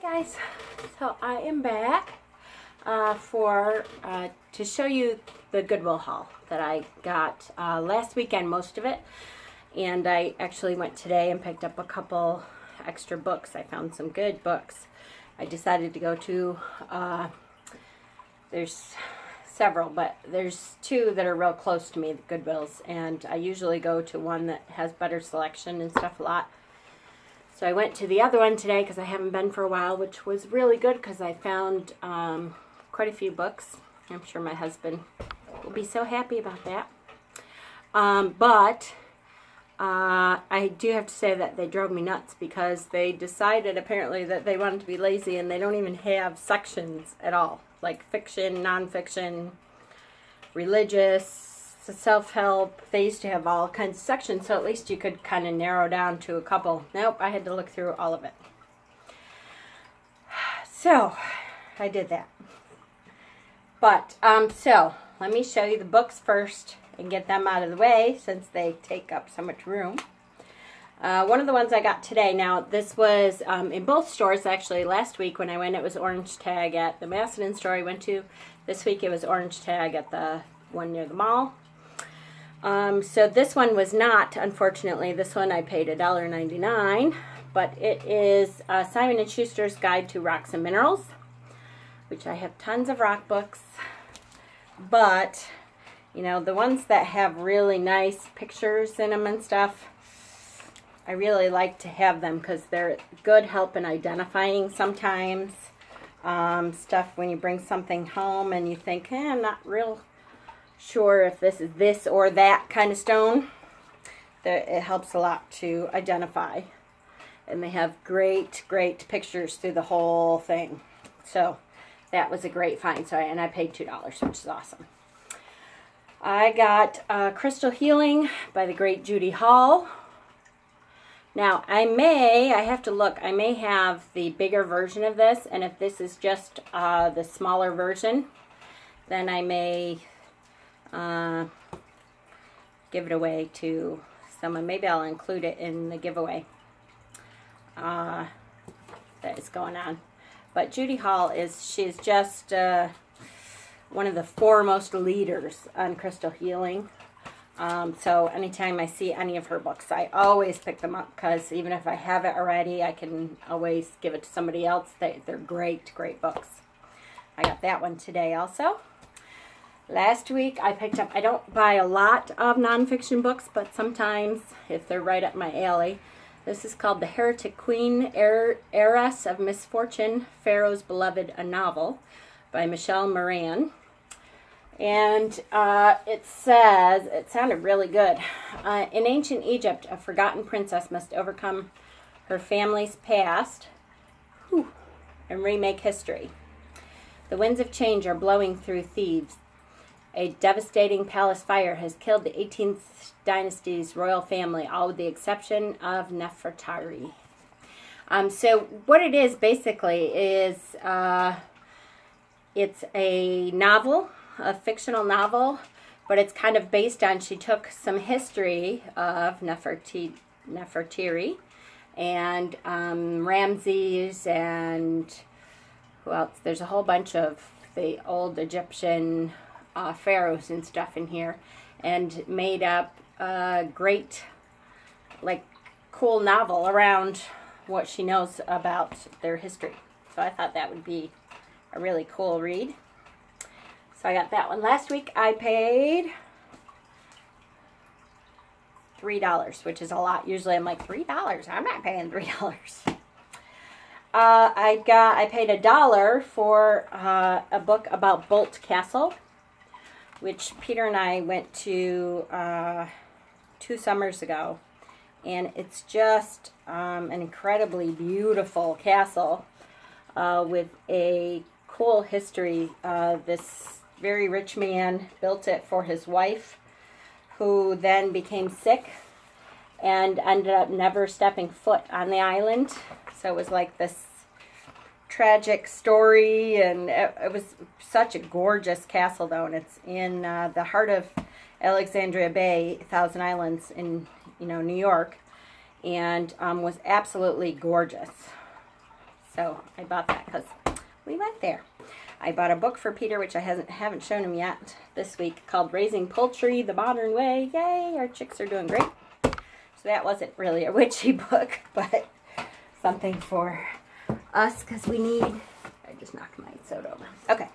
Guys, so I am back to show you the Goodwill haul that I got last weekend, most of it, and I actually went today and picked up a couple extra books. I found some good books. I decided to go to there's several, but there's two that are real close to me, the Goodwills, and I usually go to one that has better selection and stuff a lot. So I went to the other one today because I haven't been for a while, which was really good because I found quite a few books. I'm sure my husband will be so happy about that. But I do have to say that they drove me nuts because they decided apparently that they wanted to be lazy and they don't even have sections at all. Like fiction, nonfiction, religious, self-help. They used to have all kinds of sections, so at least you could kind of narrow down to a couple. Nope, I had to look through all of it. So, I did that. But, so, let me show you the books first and get them out of the way since they take up so much room. One of the ones I got today, now this was in both stores actually. Last week when I went it was orange tag at the Macedon store I went to. This week it was orange tag at the one near the mall. So this one was not, unfortunately. This one I paid $1.99, but it is Simon & Schuster's Guide to Rocks and Minerals, which I have tons of rock books, but, you know, the ones that have really nice pictures in them and stuff, I really like to have them because they're good help in identifying sometimes. Stuff when you bring something home and you think, I'm not real sure if this is this or that kind of stone. It helps a lot to identify, and they have great pictures through the whole thing. So that was a great find. So and I paid $2, which is awesome. I got Crystal Healing by the great Judy Hall. Now I have to look, I may have the bigger version of this, and if this is just the smaller version, then I may give it away to someone. Maybe I'll include it in the giveaway that is going on. But Judy Hall she's just one of the foremost leaders on crystal healing. So anytime I see any of her books, I always pick them up because even if I have it already, I can always give it to somebody else. They're great books. I got that one today also. Last week I picked up, I don't buy a lot of nonfiction books, but sometimes if they're right up my alley. This is called The Heretic Queen, Heiress of Misfortune, Pharaohs Beloved, a novel by Michelle Moran. And it says, it sounded really good. In ancient Egypt, a forgotten princess must overcome her family's past and remake history. The winds of change are blowing through Thebes. A devastating palace fire has killed the 18th dynasty's royal family, all with the exception of Nefertari. So what it is basically is it's a novel, a fictional novel, but it's kind of based on, she took some history of Nefertari and Ramses and who else? There's a whole bunch of the old Egyptian pharaohs and stuff in here, and made up a great, like, cool novel around what she knows about their history. So I thought that would be a really cool read. So I got that one. Last week I paid $3, which is a lot. Usually I'm like, $3? I'm not paying $3. I paid $1 for a book about Bolt Castle, which Peter and I went to 2 summers ago, and it's just an incredibly beautiful castle with a cool history. This very rich man built it for his wife, who then became sick and ended up never stepping foot on the island. So it was like this tragic story, and it was such a gorgeous castle though, and it's in the heart of Alexandria Bay, Thousand Islands in New York, and was absolutely gorgeous. So I bought that because we went there. I bought a book for Peter, which I haven't shown him yet this week, called Raising Poultry the Modern Way. Yay, our chicks are doing great. So that wasn't really a witchy book, but something for us because we need... I just knocked my soda over. Okay.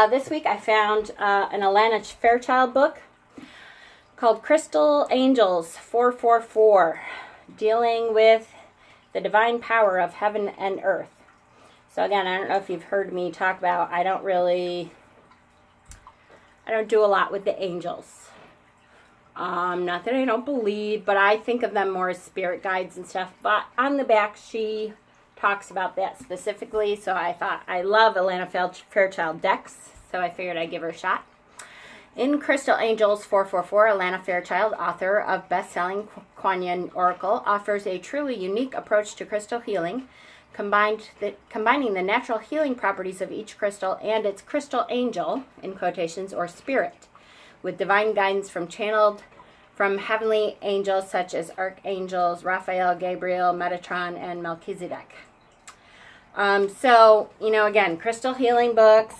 This week I found an Alana Fairchild book called Crystal Angels 444, dealing with the divine power of heaven and earth. So again, I don't know if you've heard me talk about, I don't do a lot with the angels. Not that I don't believe, but I think of them more as spirit guides and stuff. But on the back, she talks about that specifically. So I thought, I love Alana Fairchild decks, so I figured I'd give her a shot. In Crystal Angels 444, Alana Fairchild, author of best-selling Kuan Yin Oracle, offers a truly unique approach to crystal healing, combining the natural healing properties of each crystal and its crystal angel, in quotations, or spirit, with divine guidance from heavenly angels such as archangels Raphael, Gabriel, Metatron, and Melchizedek. So, you know, again, crystal healing books,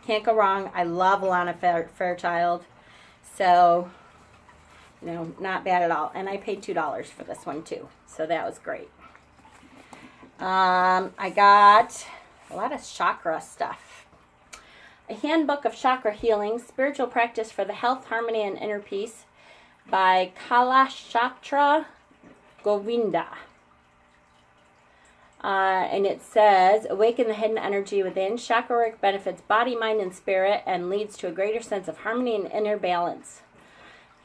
can't go wrong. I love Alana Fairchild, so, you know, not bad at all. And I paid $2 for this one too, so that was great. I got a lot of chakra stuff. A Handbook of Chakra Healing, Spiritual Practice for the Health, Harmony, and Inner Peace by Kalashatra Govinda. And it says, awaken the hidden energy within. Chakra work benefits body, mind, and spirit and leads to a greater sense of harmony and inner balance.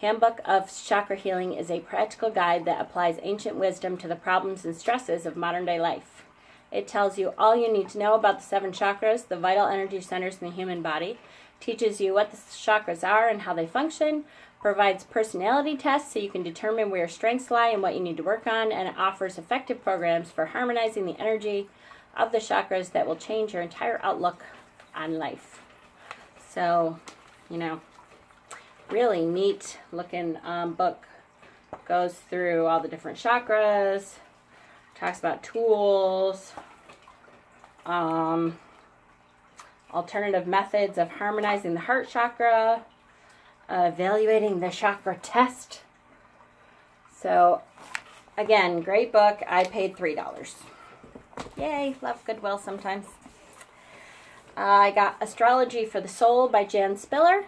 Handbook of Chakra Healing is a practical guide that applies ancient wisdom to the problems and stresses of modern-day life. It tells you all you need to know about the 7 chakras, the vital energy centers in the human body, teaches you what the chakras are and how they function, provides personality tests so you can determine where your strengths lie and what you need to work on, and it offers effective programs for harmonizing the energy of the chakras that will change your entire outlook on life. So, you know, really neat looking book. Goes through all the different chakras, talks about tools, alternative methods of harmonizing the heart chakra, evaluating the chakra test. So again, great book. I paid $3. Yay, love Goodwill sometimes. I got Astrology for the Soul by Jan Spiller.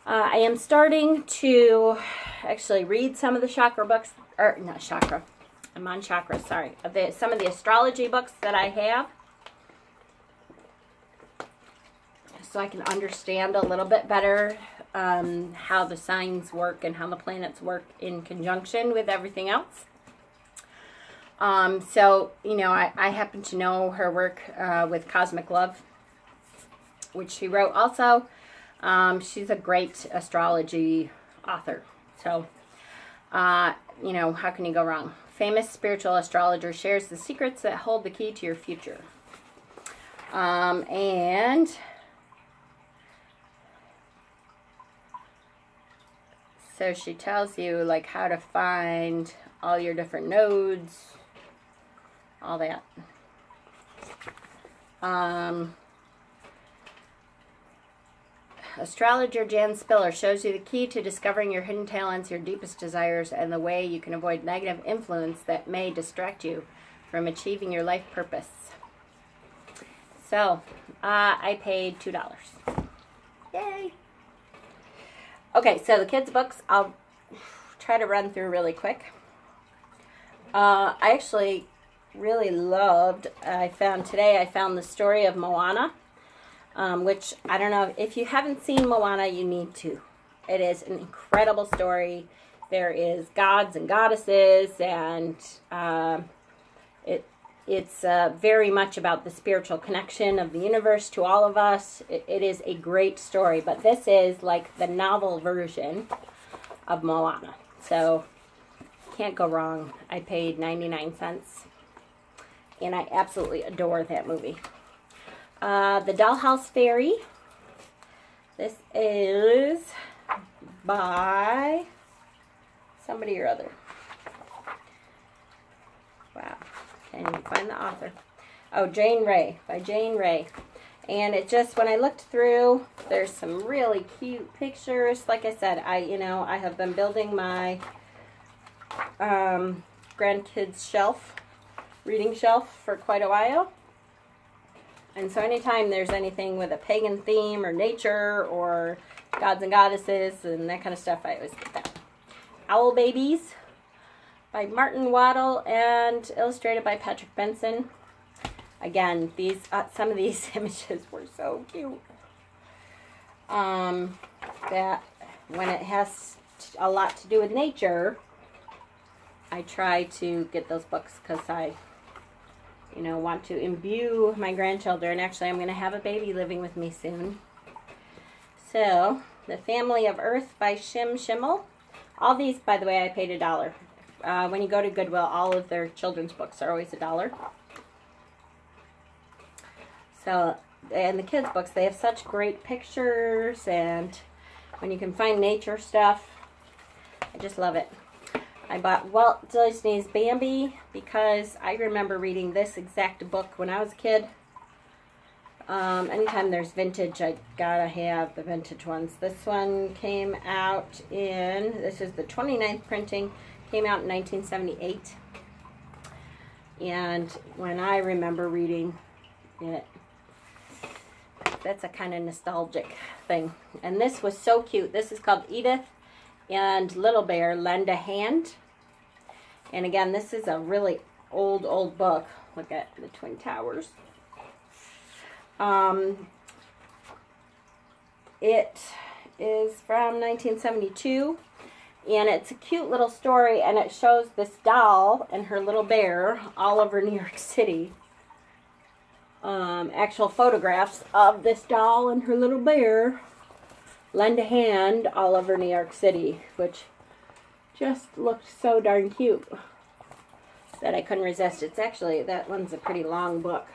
I am starting to actually read some of the chakra books, or not chakra, I'm on chakra, sorry. Some of the astrology books that I have, so I can understand a little bit better how the signs work and how the planets work in conjunction with everything else. So, you know, I happen to know her work with Cosmic Love, which she wrote also. She's a great astrology author. So, you know, how can you go wrong? Famous spiritual astrologer shares the secrets that hold the key to your future. And so she tells you like how to find all your different nodes, all that. Astrologer Jan Spiller shows you the key to discovering your hidden talents, your deepest desires, and the way you can avoid negative influence that may distract you from achieving your life purpose. So, I paid $2. Yay! Okay, so the kids' books, I'll try to run through really quick. I actually really loved, I found the Story of Moana. Which, I don't know, if you haven't seen Moana, you need to. It is an incredible story. There is gods and goddesses, and it's very much about the spiritual connection of the universe to all of us. It is a great story, but this is like the novel version of Moana. So, can't go wrong. I paid 99 cents, and I absolutely adore that movie. The Dollhouse Fairy. This is by somebody or other. Wow. And you can find the author. Oh, Jane Ray, by Jane Ray. And it just, when I looked through, there's some really cute pictures. Like I said, I have been building my grandkids' shelf, reading shelf, for quite a while. And so anytime there's anything with a pagan theme or nature or gods and goddesses and that kind of stuff, I always get that. Vowel Babies by Martin Waddell and illustrated by Patrick Benson. Again, these some of these images were so cute. That when it has a lot to do with nature, I try to get those books because I, want to imbue my grandchildren. Actually, I'm going to have a baby living with me soon. So, The Family of Earth by Shim Schimmel. All these, by the way, I paid $1. When you go to Goodwill, all of their children's books are always $1. So, and the kids' books, they have such great pictures, and when you can find nature stuff, I just love it. I bought Walt Disney's Bambi because I remember reading this exact book when I was a kid. Anytime there's vintage, I gotta have the vintage ones. This one came out this is the 29th printing, came out in 1978. And when I remember reading it, that's a kind of nostalgic thing. And this was so cute. This is called Edith and Little Bear Lend a Hand. And again, this is a really old book. Look at the Twin Towers. It is from 1972, and it's a cute little story, and it shows this doll and her little bear all over New York City. Actual photographs of this doll and her little bear lend a hand all over New York City, which just looked so darn cute that I couldn't resist. It's actually, that one's a pretty long book.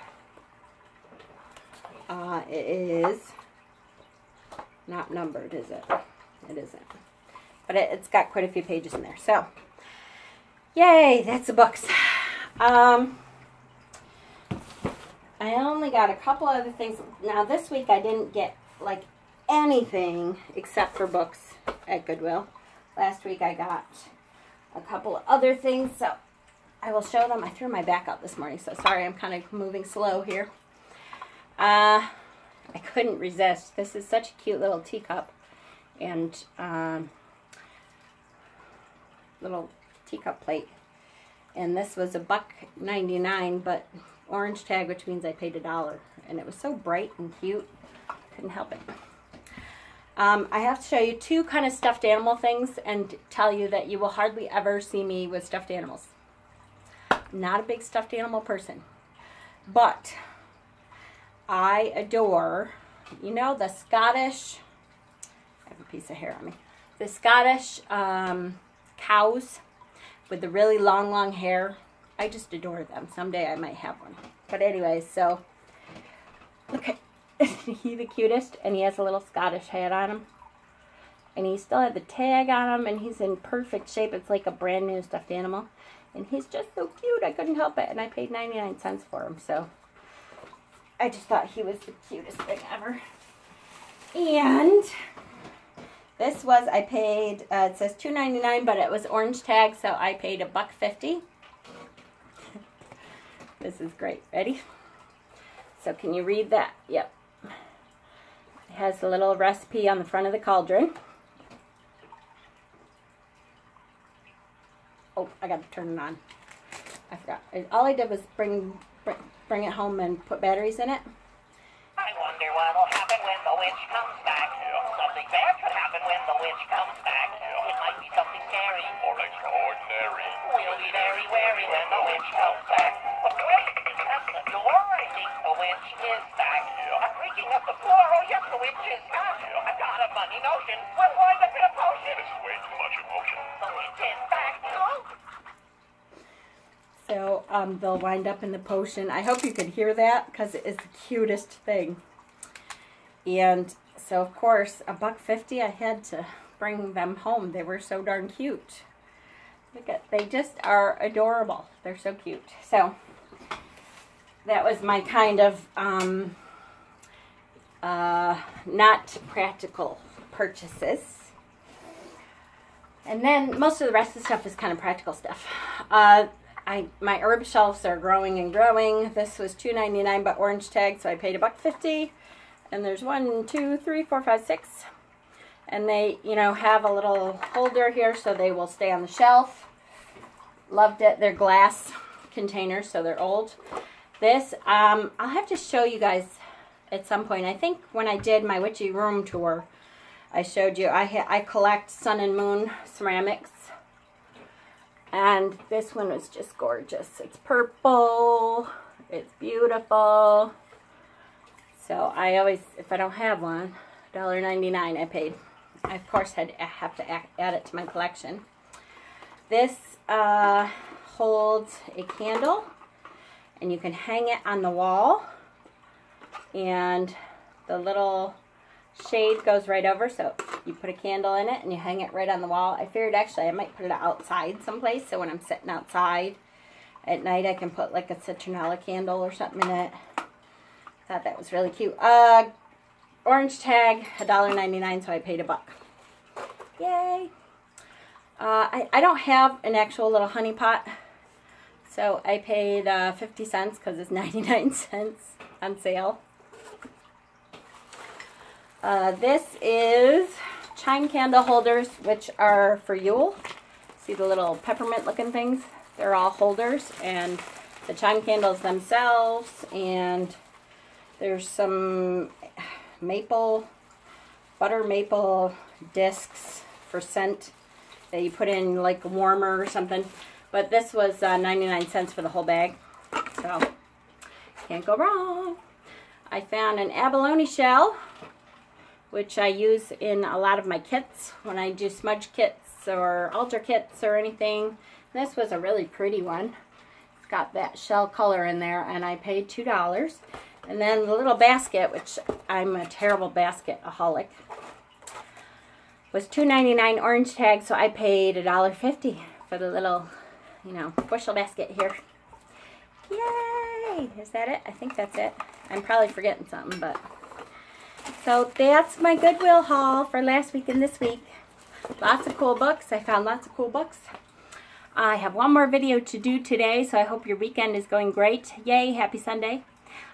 It is not numbered, is it? It isn't. But it's got quite a few pages in there. So, yay, that's the books. I only got a couple other things. Now, this week I didn't get, like, anything except for books at Goodwill. Last week I got a couple of other things, so I will show them. I threw my back out this morning, so sorry, I'm kind of moving slow here. I couldn't resist. This is such a cute little teacup, and little teacup plate. And this was $1.99, but orange tag, which means I paid $1. And it was so bright and cute. Couldn't help it. I have to show you two kind of stuffed animal things and tell you that you will hardly ever see me with stuffed animals. Not a big stuffed animal person. But I adore, the Scottish, I have a piece of hair on me, the Scottish cows with the really long hair. I just adore them. Someday I might have one. But anyway, so look at, isn't he the cutest? And he has a little Scottish hat on him. And he still had the tag on him, and he's in perfect shape. It's like a brand new stuffed animal. And he's just so cute. I couldn't help it. And I paid 99 cents for him. So I just thought he was the cutest thing ever. And this was, I paid, it says $2.99, but it was orange tag, so I paid $1.50. This is great. Ready? So can you read that? Yep. It has a little recipe on the front of the cauldron. Oh, I got to turn it on. I forgot. All I did was bring it home and put batteries in it. I wonder what'll happen when the witch comes back. Something bad could happen when the witch comes back. It might be something scary or extraordinary. We'll be very wary when the witch comes back. But wait, at the door, I think the witch is back. I'm creaking up the floor. Oh yes, the witch is back. I've got a funny notion. We'll wind up in a potion. This is way too much emotion. The witch is back. So they'll wind up in the potion. I hope you could hear that because it is the cutest thing. And so, of course, $1.50, I had to bring them home. They were so darn cute. Look at, they just are adorable. They're so cute. So, that was my kind of not practical purchases. And then most of the rest of the stuff is kind of practical stuff. My herb shelves are growing and growing. This was $2.99 but orange tag, so I paid $1.50. And there's 1, 2, 3, 4, 5, 6. And they, you know, have a little holder here so they will stay on the shelf. Loved it. They're glass containers, so they're old. This, I'll have to show you guys at some point. I think when I did my Witchy room tour, I showed you, I collect sun and moon ceramics. And this one was just gorgeous. It's purple. It's beautiful. So I always, if I don't have one, $1.99 I paid. I, of course, I have to add it to my collection. This holds a candle. And you can hang it on the wall. And the little shade goes right over, so you put a candle in it and you hang it right on the wall. I figured actually I might put it outside someplace, so when I'm sitting outside at night I can put like a citronella candle or something in it. Thought that was really cute. Orange tag, $1.99, so I paid $1. Yay! I don't have an actual little honey pot, so I paid 50 cents because it's 99 cents on sale. This is chime candle holders, which are for Yule. See the little peppermint looking things? They're all holders, and the chime candles themselves, and there's some butter maple discs for scent that you put in like a warmer or something. But this was 99 cents for the whole bag, so can't go wrong. I found an abalone shell, which I use in a lot of my kits when I do smudge kits or altar kits or anything. This was a really pretty one. It's got that shell color in there, and I paid $2. And then the little basket, which I'm a terrible basket-aholic, was $2.99 orange tag, so I paid $1.50 for the little, you know, bushel basket here. Yay! Is that it? I think that's it. I'm probably forgetting something, but... So that's my Goodwill haul for last week and this week. Lots of cool books. I found lots of cool books. I have one more video to do today, so I hope your weekend is going great. Yay, happy Sunday.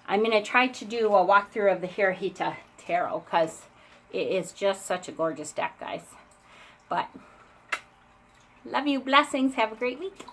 I'm going to try to do a walkthrough of the Hirohito Tarot because it is just such a gorgeous deck, guys. But, love you, blessings, have a great week.